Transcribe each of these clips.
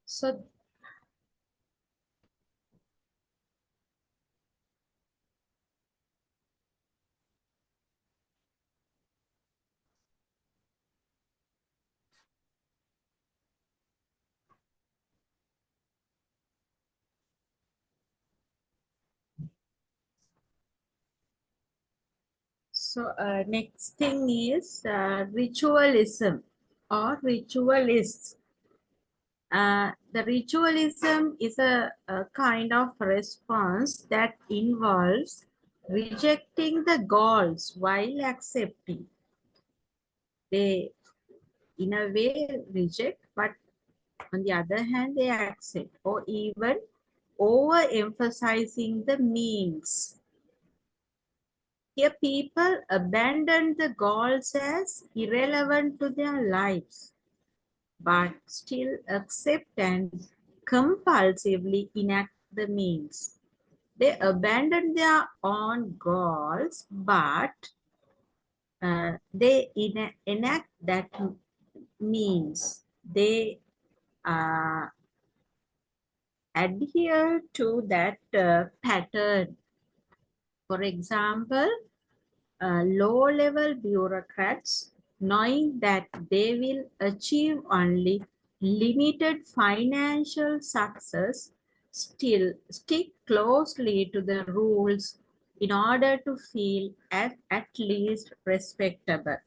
So, next thing is ritualism or ritualists. The ritualism is a kind of response that involves rejecting the goals while accepting. They, in a way, reject, but on the other hand, they accept, or even overemphasizing the means. Here, people abandon the goals as irrelevant to their lives, but still accept and compulsively enact the means. They abandon their own goals, but they enact that means. They uh, adhere to that pattern. For example, low-level bureaucrats, knowing that they will achieve only limited financial success, still stick closely to the rules in order to feel at least respectable.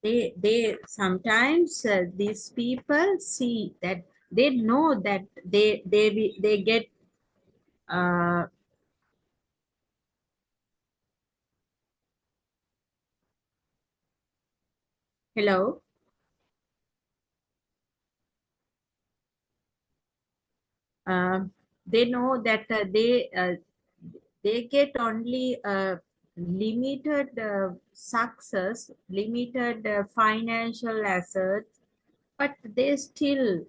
They sometimes these people see that they know that they get uh, hello. Uh, they know that they get only limited success, limited financial assets, but they still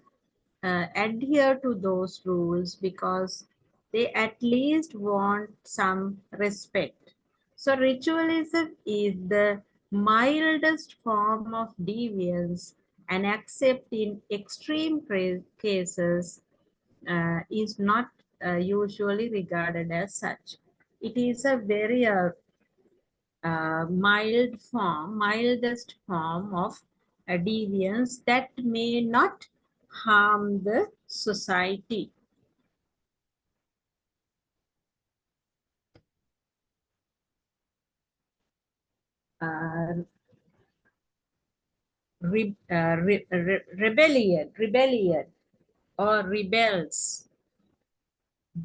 adhere to those rules because they at least want some respect. So ritualism is the mildest form of deviance, and except in extreme cases is not usually regarded as such. It is a very mildest form of deviance that may not harm the society. Uh, rebellion or rebels.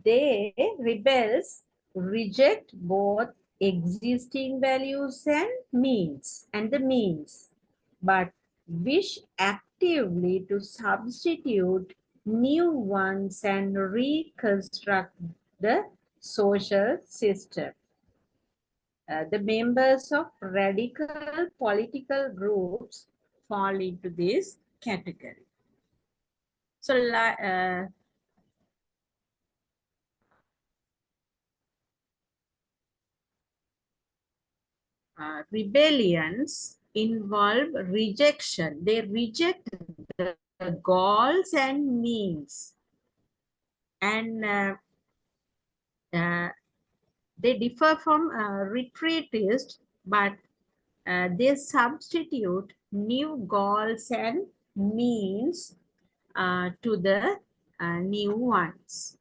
They, rebels, reject both existing values and the means, but wish actively to substitute new ones and reconstruct the social system. The members of radical political groups fall into this category. So, rebellions involve rejection. They reject the goals and means, and uh, they differ from retreatists, but they substitute new goals and means to the new ones.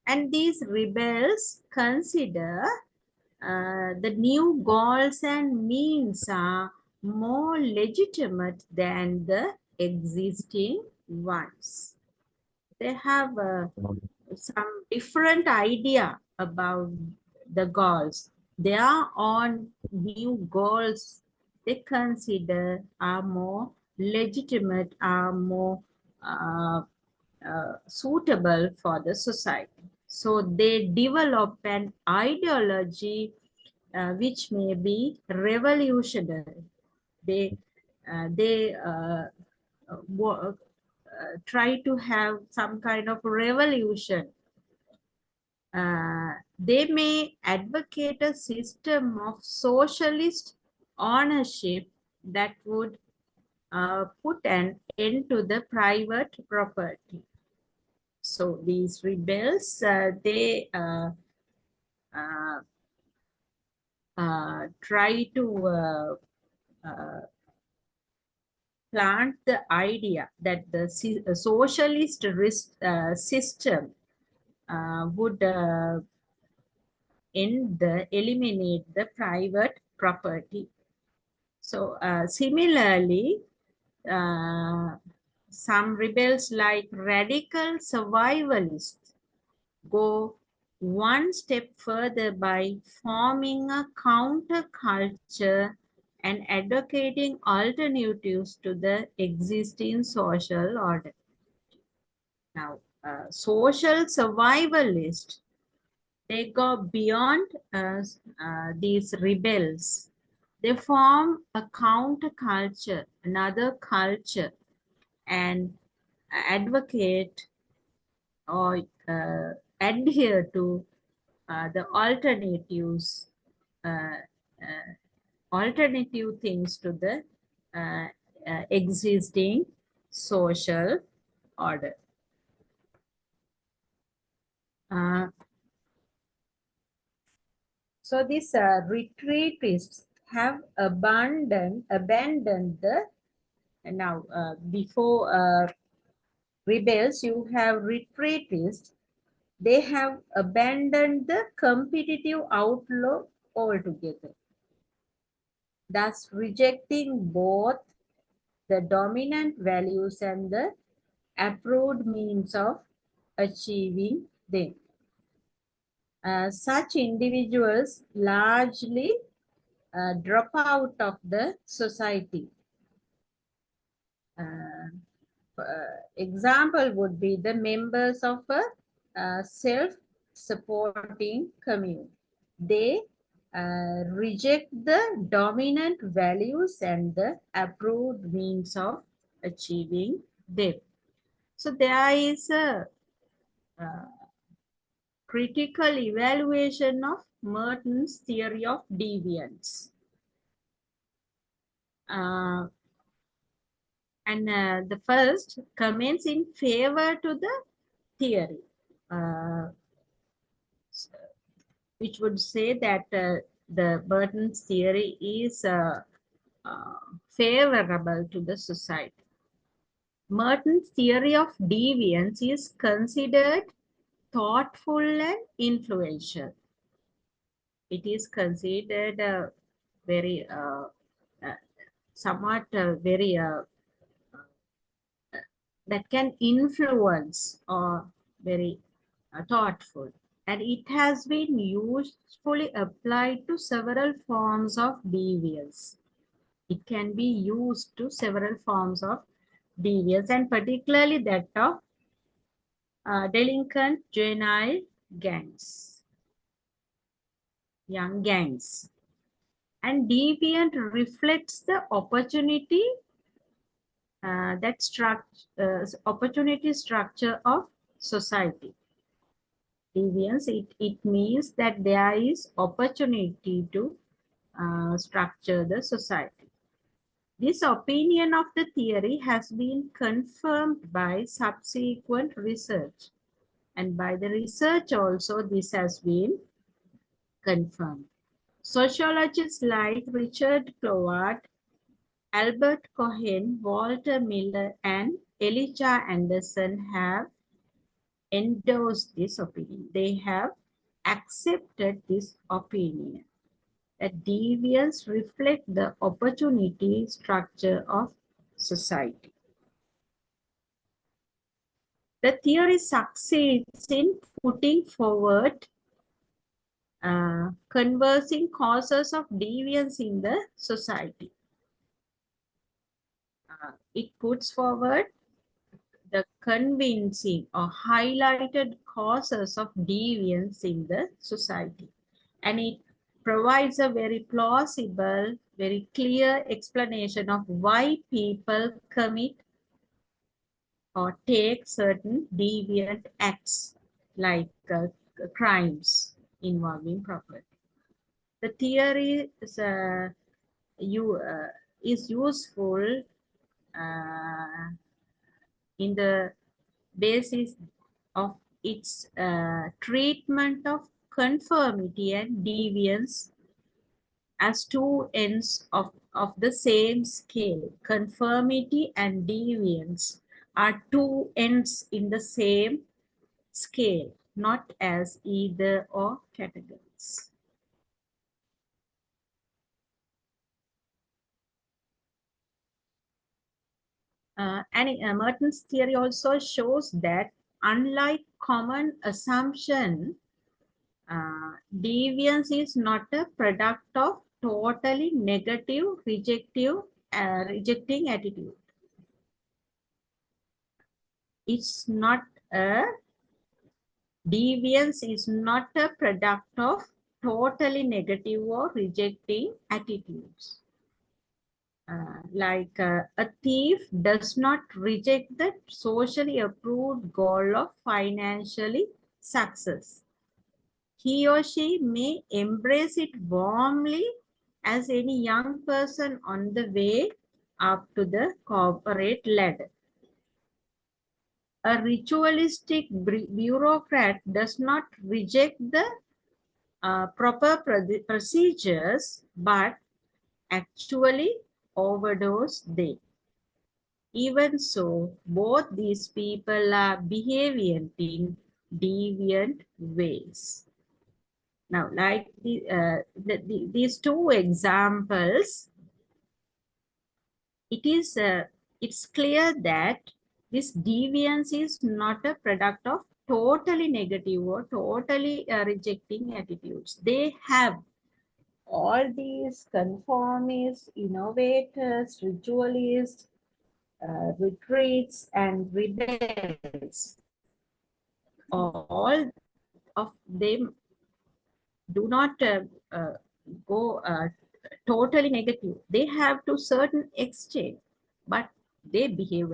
And these rebels consider the new goals and means are more legitimate than the existing ones. They have some different idea about the goals. Their own new goals they consider are more legitimate, are more uh, suitable for the society. So they develop an ideology which may be revolutionary. They try to have some kind of revolution. They may advocate a system of socialist ownership that would put an end to the private property. So these rebels, they uh, try to plant the idea that the socialist system would eliminate the private property. So similarly, uh, some rebels like radical survivalists go one step further by forming a counterculture and advocating alternatives to the existing social order. Now, social survivalists, they go beyond these rebels. They form a counterculture, another culture, and advocate or adhere to the alternatives, uh, alternative things to the uh, existing social order. Uh, so these retreatists have abandoned the now before rebels. You have retreatists. They have abandoned the competitive outlook altogether, thus rejecting both the dominant values and the approved means of achieving them. Such individuals largely drop out of the society. Example would be the members of a self-supporting community. They reject the dominant values and the approved means of achieving them. So there is a critical evaluation of Merton's theory of deviance. And the first comments in favor to the theory, which would say that the Merton's theory is favorable to the society. Merton's theory of deviance is considered thoughtful and influential. It is considered very somewhat very that can influence or very thoughtful, and it has been usefully applied to several forms of deviance. It can be used to several forms of deviance, and particularly that of delinquent juvenile gangs, young gangs. And deviant reflects the opportunity opportunity structure of society. Deviance, it means that there is opportunity to structure the society. This opinion of the theory has been confirmed by subsequent research, and by the research also this has been confirmed. Sociologists like Richard Cloward, Albert Cohen, Walter Miller, and Elijah Anderson have endorsed this opinion. They have accepted this opinion that deviance reflect the opportunity structure of society. The theory succeeds in putting forward conversing causes of deviance in the society. It puts forward the convincing or highlighted causes of deviance in the society. And it provides a very plausible, very clear explanation of why people commit or take certain deviant acts like crimes involving property. The theory is useful in the basis of its treatment of conformity and deviance as two ends of the same scale. Conformity and deviance are two ends in the same scale, not as either or categories. And Merton's theory also shows that unlike common assumption, deviance is not a product of totally negative, rejecting attitude. It's not a Deviance is not a product of totally negative or rejecting attitudes. A thief does not reject the socially approved goal of financially success. He or she may embrace it warmly as any young person on the way up to the corporate ladder. A ritualistic bureaucrat does not reject the proper procedures, but actually overdose they. Even so, both these people are behaving in deviant ways. Now, like these two examples, it's clear that this deviance is not a product of totally negative or totally rejecting attitudes. They have all these conformists, innovators, ritualists, retreats, and rebels. All of them do not go totally negative. They have to certain extent, but they behave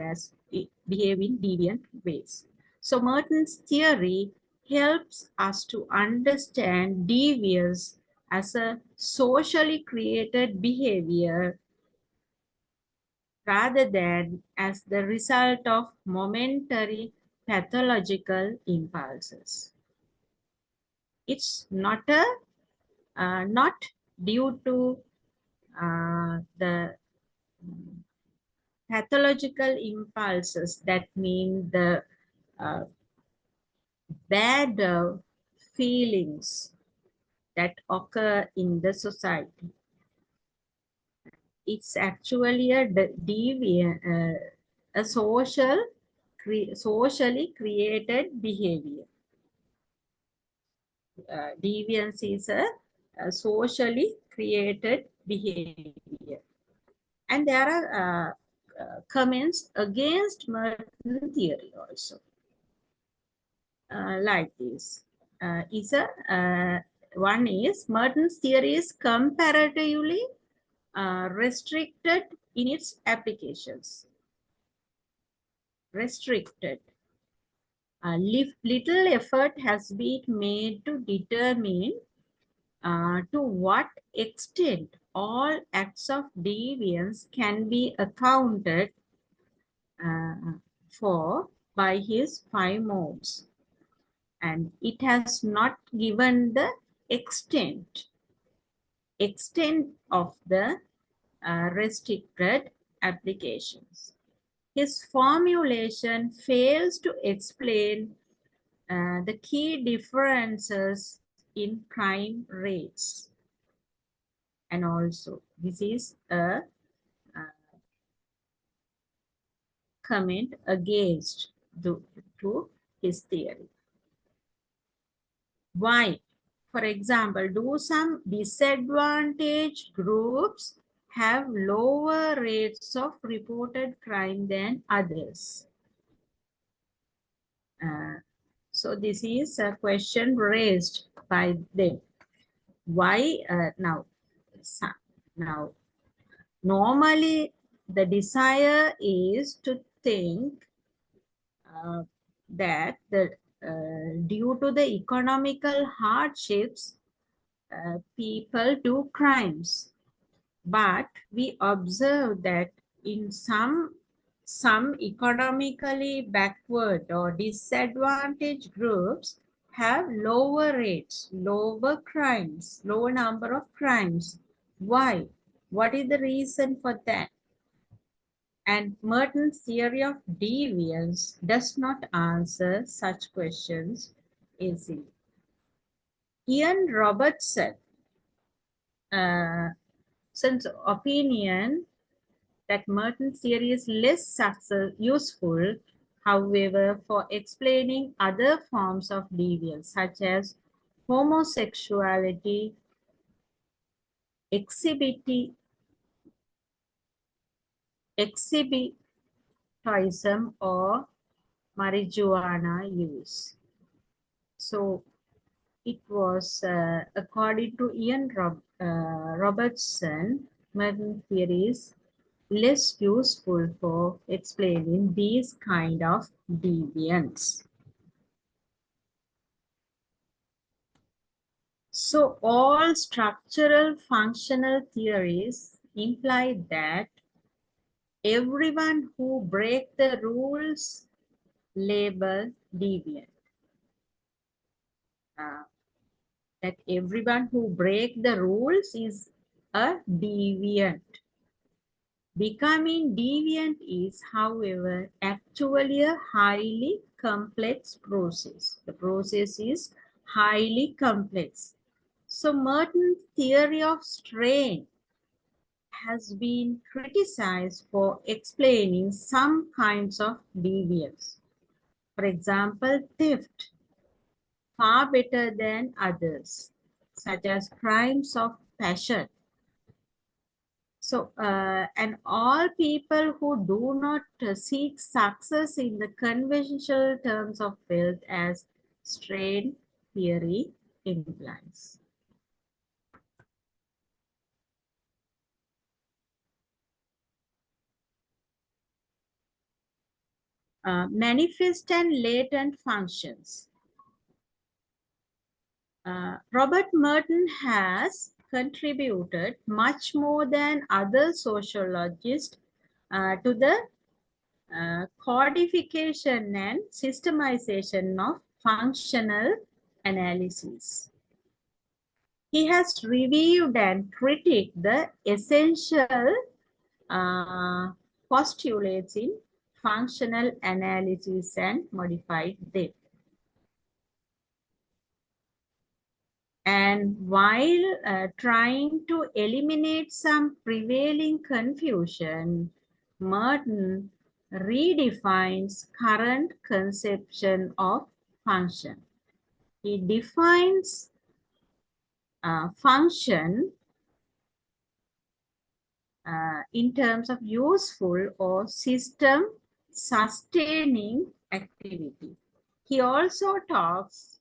in deviant ways. So Merton's theory helps us to understand deviance as a socially created behavior rather than as the result of momentary pathological impulses. It's not due to the pathological impulses, that mean the uh, bad feelings that occur in the society. It's actually a socially created behavior. Deviance is a socially created behavior. And there are comments against Merton theory also. Like this. One is Merton's theory is comparatively restricted in its applications. Restricted. Little effort has been made to determine to what extent all acts of deviance can be accounted for by his five modes. And it has not given the extent of the restricted applications. His formulation fails to explain the key differences in crime rates. And also, this is a comment against to his theory. Why? For example, do some disadvantaged groups have lower rates of reported crime than others? So this is a question raised by them. Why now? Normally the desire is to think that due to the economical hardships, people do crimes. But we observe that in some some economically backward or disadvantaged groups have lower rates, lower crimes, lower number of crimes. Why? What is the reason for that? And Merton's theory of deviance does not answer such questions easily. Ian Robertson, since opinion that Merton's theory is less useful, however, for explaining other forms of deviance, such as homosexuality, exhibitionism, or marijuana use. So it was, according to Ian Robertson, Merton theory is less useful for explaining these kind of deviance. So all structural functional theories imply that everyone who break the rules label deviant. That everyone who break the rules is a deviant. Becoming deviant is, however, actually a highly complex process. The process is highly complex. So Merton's theory of strain has been criticized for explaining some kinds of deviance. For example, theft, far better than others, such as crimes of passion. So, and all people who do not seek success in the conventional terms of wealth, as strain theory implies. Manifest and latent functions. Robert Merton has contributed much more than other sociologists to the codification and systemization of functional analysis. He has reviewed and critiqued the essential postulates in functional analysis and modified them. And while trying to eliminate some prevailing confusion, Merton redefines current conception of function. He defines function in terms of useful or system sustaining activity. He also talks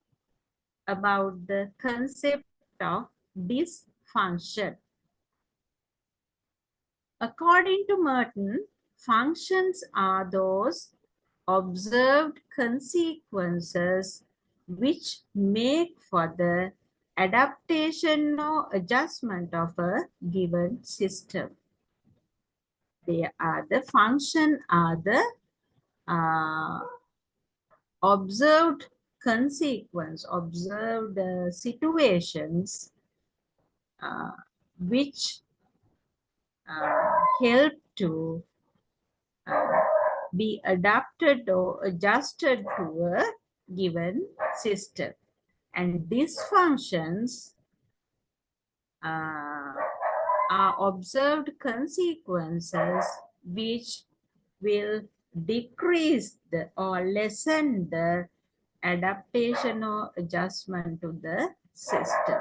about the concept of dysfunction. According to Merton, functions are those observed consequences which make for the adaptation or adjustment of a given system. The function are the observed consequence, observed situations which help to be adapted or adjusted to a given system. And these functions are observed consequences which will decrease the or lessen the adaptation or adjustment to the system.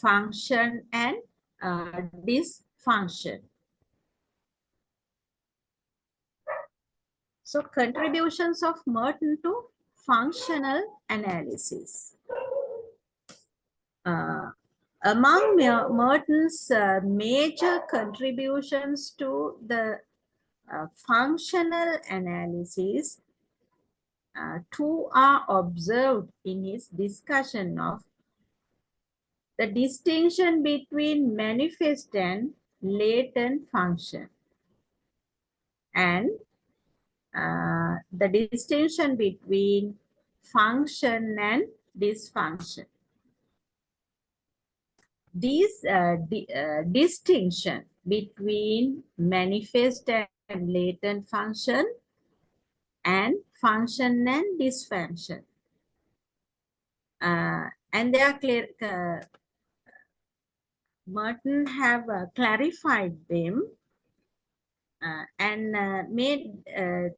Function and dysfunction. So contributions of Merton to functional analysis. Among Merton's major contributions to the functional analysis, two are observed in his discussion of the distinction between manifest and latent function, and the distinction between function and dysfunction. This distinction between manifest and latent function and function and dysfunction, and they are clear. Merton have clarified them, and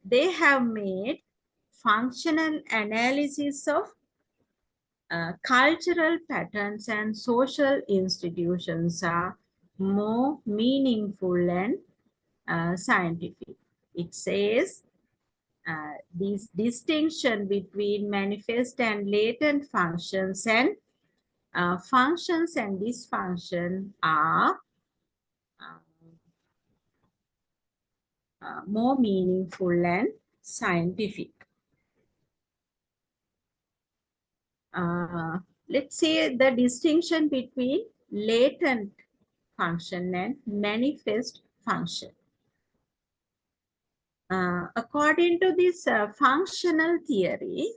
they have made functional analysis of cultural patterns and social institutions are more meaningful and scientific. It says this distinction between manifest and latent functions and functions and dysfunction are more meaningful and scientific. Let's say the distinction between latent function and manifest function. According to this functional theory,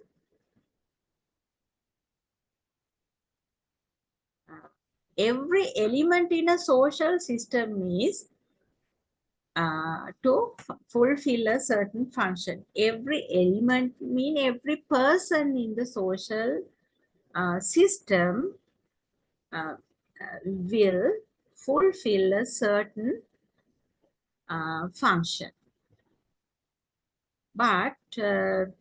every element in a social system is to fulfill a certain function. Every element mean every person in the social system will fulfill a certain function. But there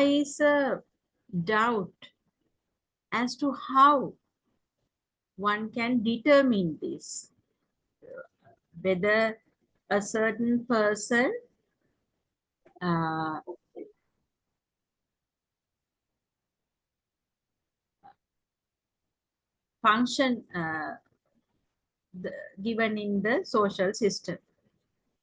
is a doubt as to how one can determine this, whether a certain person function given in the social system.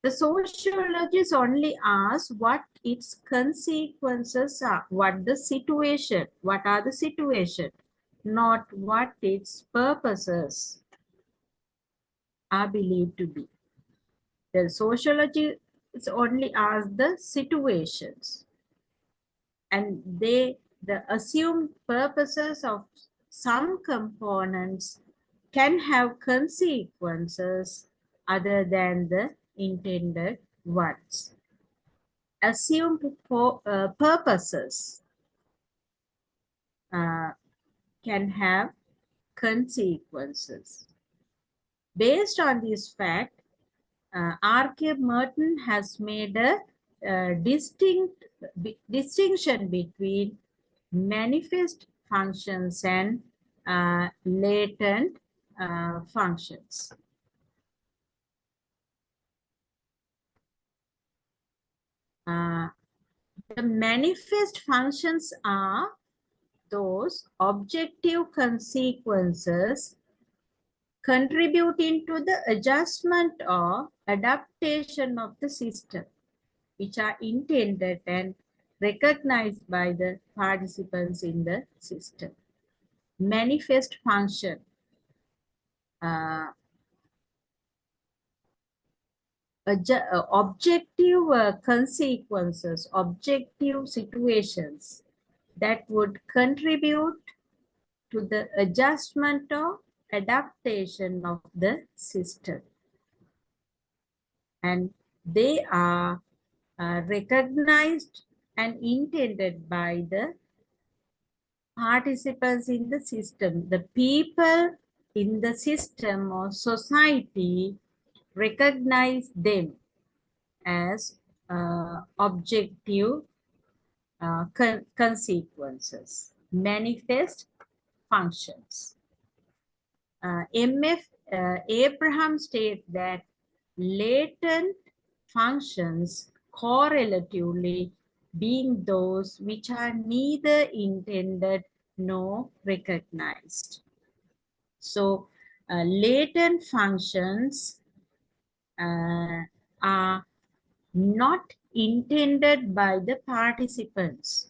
The sociologists only ask what its consequences are, what are the situation, not what its purposes are believed to be. The sociologists only ask the situations, and the assumed purposes of some components can have consequences other than the intended ones. Assumed purposes can have consequences. Based on this fact, R.K. Merton has made a distinction between manifest functions and latent functions. The manifest functions are those objective consequences contributing to the adjustment or adaptation of the system, which are intended and recognized by the participants in the system. Manifest function. Objective consequences, objective situations that would contribute to the adjustment or adaptation of the system. And they are recognized and intended by the participants in the system. The people in the system or society recognize them as objective consequences, manifest functions. M.F. Abraham states that latent functions correlatively being those which are neither intended nor recognized. So, latent functions are not intended by the participants.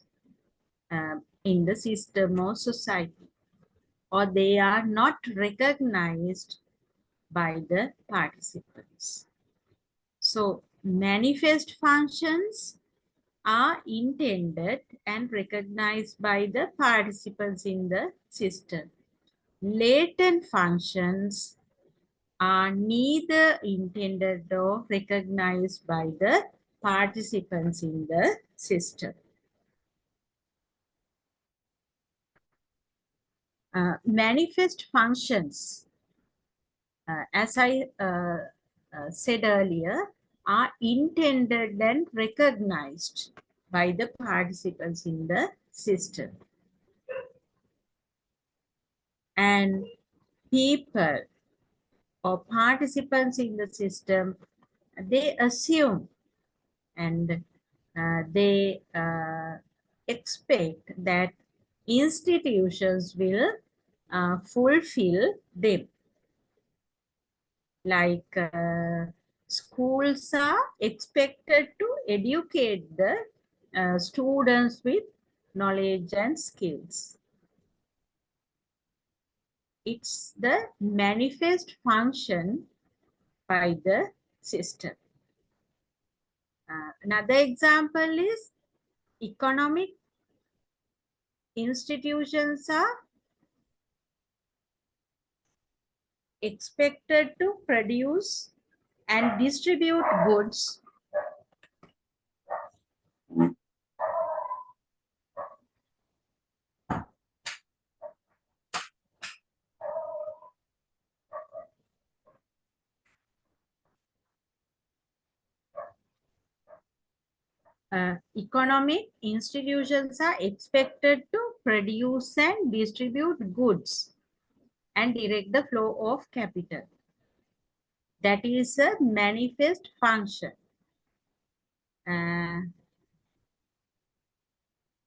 in the system or society, or they are not recognized by the participants. So manifest functions are intended and recognized by the participants in the system. Latent functions are neither intended or recognized by the participants in the system. Manifest functions, as I said earlier, are intended and recognized by the participants in the system. And people or participants in the system, they assume and they expect that institutions will fulfill them. Like schools are expected to educate the students with knowledge and skills. It's the manifest function by the system. Another example is economic institutions are expected to produce and distribute goods economic institutions are expected to produce and distribute goods and direct the flow of capital. That is a manifest function. And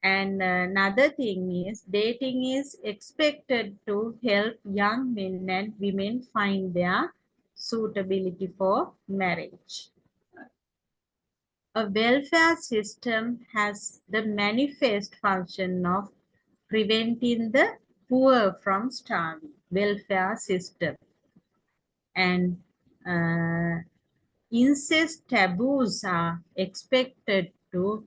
another thing is dating is expected to help young men and women find their suitability for marriage. A welfare system has the manifest function of preventing the poor from starving. Welfare system. And incest taboos are expected to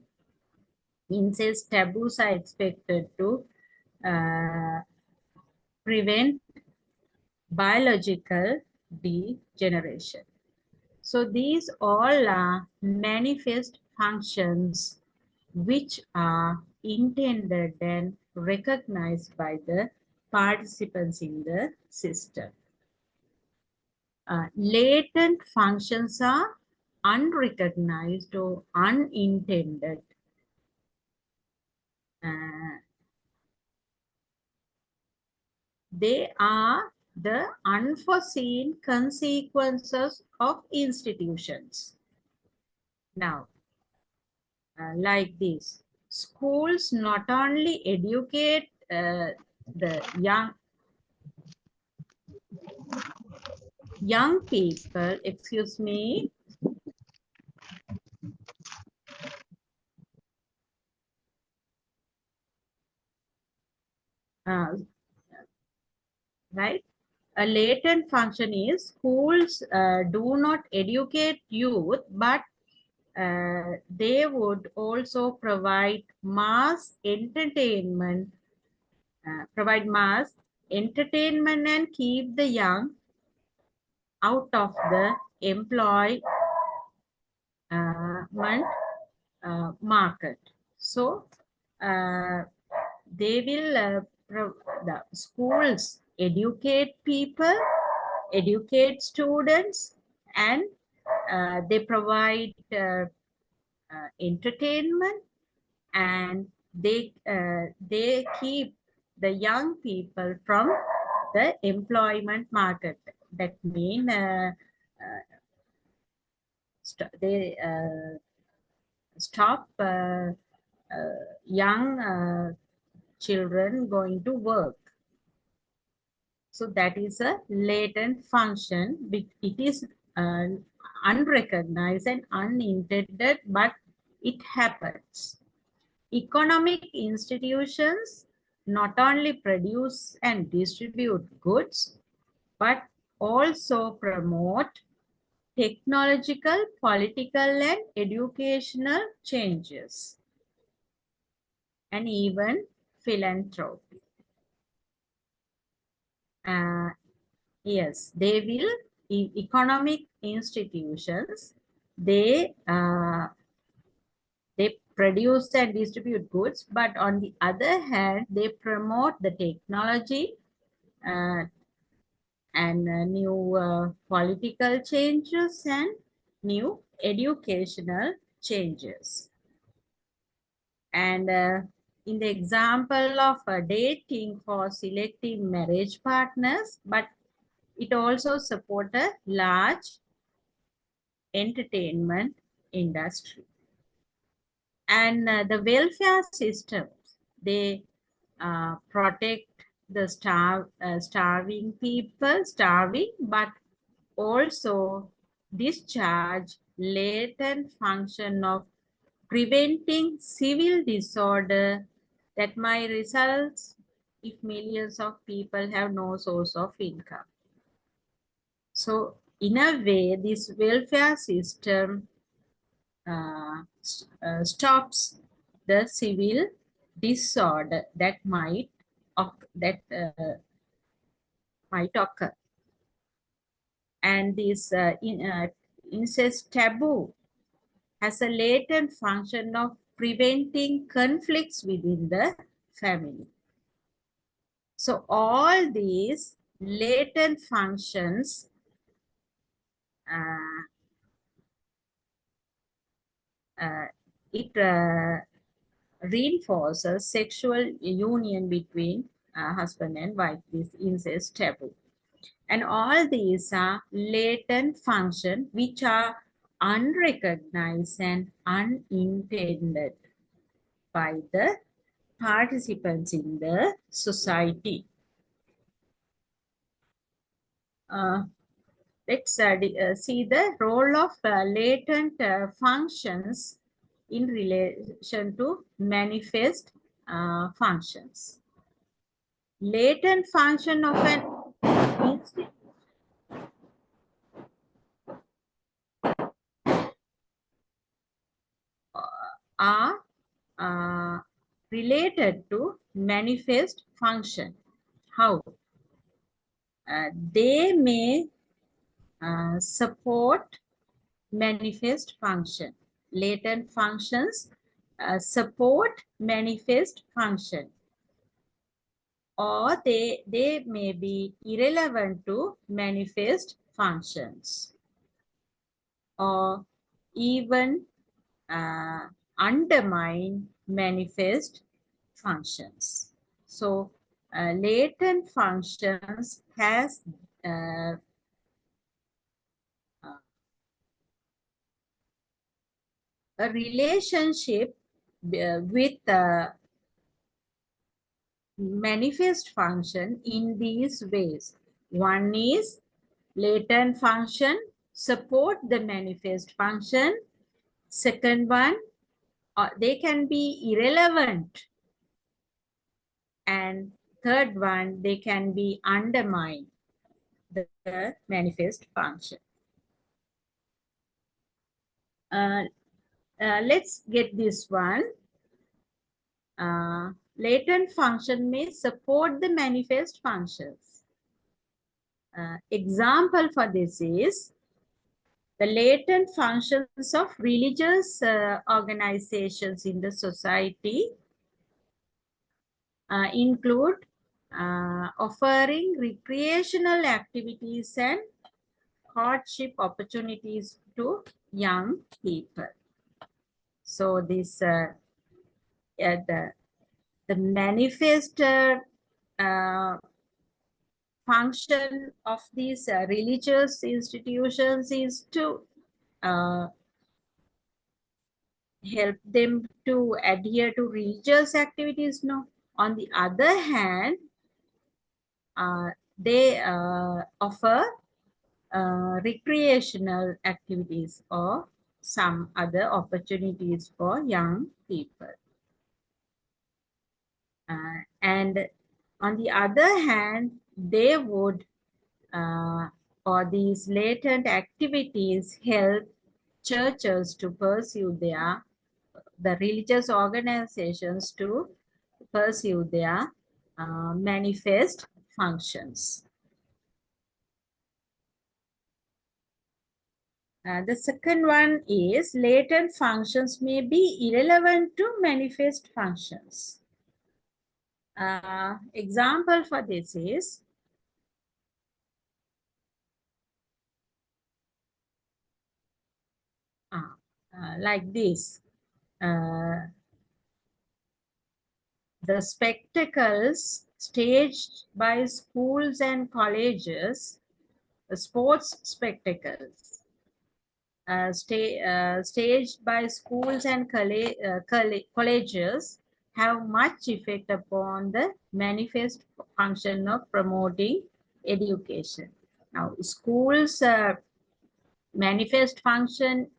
prevent biological degeneration. So these all are manifest functions which are intended and recognized by the participants in the system. Latent functions are unrecognized or unintended. They are the unforeseen consequences of institutions. Now, like this, schools not only educate the young people, excuse me, right? A latent function is schools do not educate youth, but they would also provide mass entertainment, and keep the young out of the employment market. So they will the schools educate people, educate students, and they provide entertainment, and they keep the young people from the employment market. That means they stop young children going to work. So that is a latent function. It is unrecognized and unintended, but it happens. Economic institutions not only produce and distribute goods, but also promote technological, political, and educational changes, and even philanthropy. Uh, yes, they will, economic institutions, they produce and distribute goods, but on the other hand, they promote the technology uh, and new political changes and new educational changes. And in the example of dating for selective marriage partners, but it also support a large entertainment industry. And the welfare systems, they protect the starving people, but also discharge latent function of preventing civil disorder that might result if millions of people have no source of income. So in a way, this welfare system stops the civil disorder that might occur. And this incest taboo has a latent function of preventing conflicts within the family. So all these latent functions uh, uh, it reinforces sexual union between husband and wife, this incest taboo. And all these are latent functions which are unrecognized and unintended by the participants in the society. Uh, let's see the role of latent functions in relation to manifest functions. Latent function of an institution are related to manifest function. How? They may support manifest function. Latent functions support manifest function, or they may be irrelevant to manifest functions, or even uh, undermine manifest functions. So latent functions has uh, a relationship with manifest function in these ways. One is latent function support the manifest function. Second one, they can be irrelevant. And third one, they can be undermine the manifest function. Uh, let's get this one. Latent function may support the manifest functions. Example for this is the latent functions of religious organizations in the society include offering recreational activities and courtship opportunities to young people. So this the manifest function of these religious institutions is to uh, help them to adhere to religious activities. No, on the other hand, they offer recreational activities or some other opportunities for young people. And on the other hand, they would, or these latent activities help churches to pursue the religious organizations to pursue their manifest functions. The second one is latent functions may be irrelevant to manifest functions. Example for this is like this. The spectacles staged by schools and colleges, the sports spectacles staged by schools and colleges have much effect upon the manifest function of promoting education. Now, schools' manifest function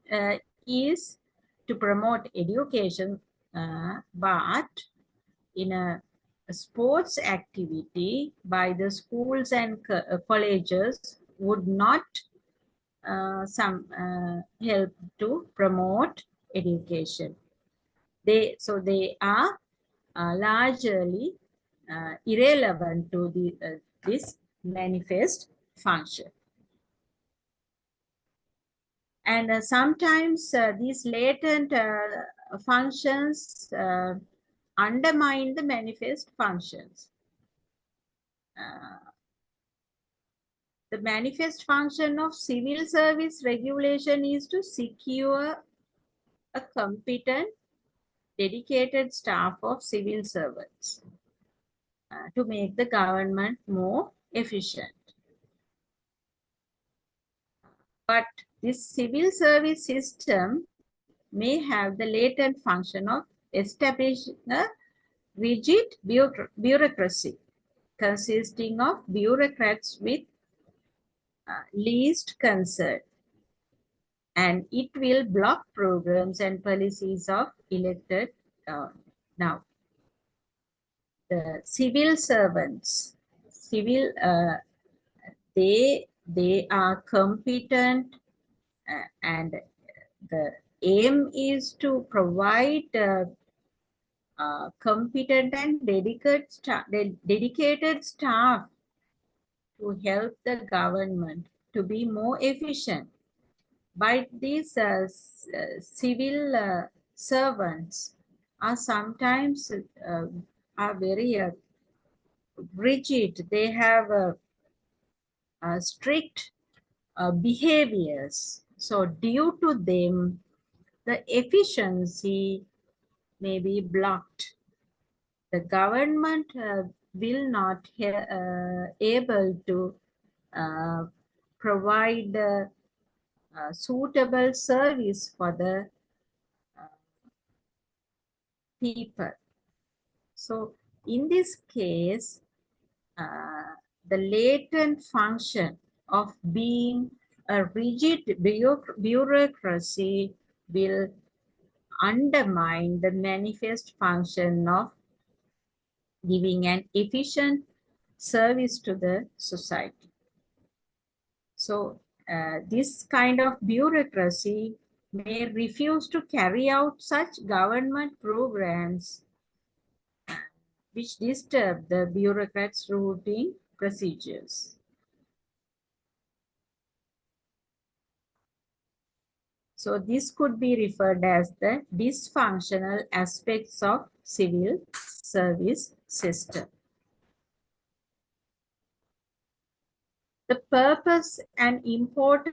is to promote education, but in a sports activity by the schools and colleges would not help to promote education. They are largely irrelevant to this manifest function. And sometimes these latent functions undermine the manifest functions. The manifest function of civil service regulation is to secure a competent, dedicated staff of civil servants to make the government more efficient. But this civil service system may have the latent function of establishing a rigid bureaucracy consisting of bureaucrats with least concern, and it will block programs and policies of elected. Now, the civil servants, they are competent, and the aim is to provide competent and dedicated staff to help the government to be more efficient. But these civil servants are sometimes are very rigid. They have strict behaviors. So due to them, the efficiency may be blocked. The government will not able to provide suitable service for the people. So in this case, the latent function of being a rigid bureaucracy will undermine the manifest function of giving an efficient service to the society. So this kind of bureaucracy may refuse to carry out such government programs which disturb the bureaucrats' routine procedures. So this could be referred as the dysfunctional aspects of civil service system. The purpose and importance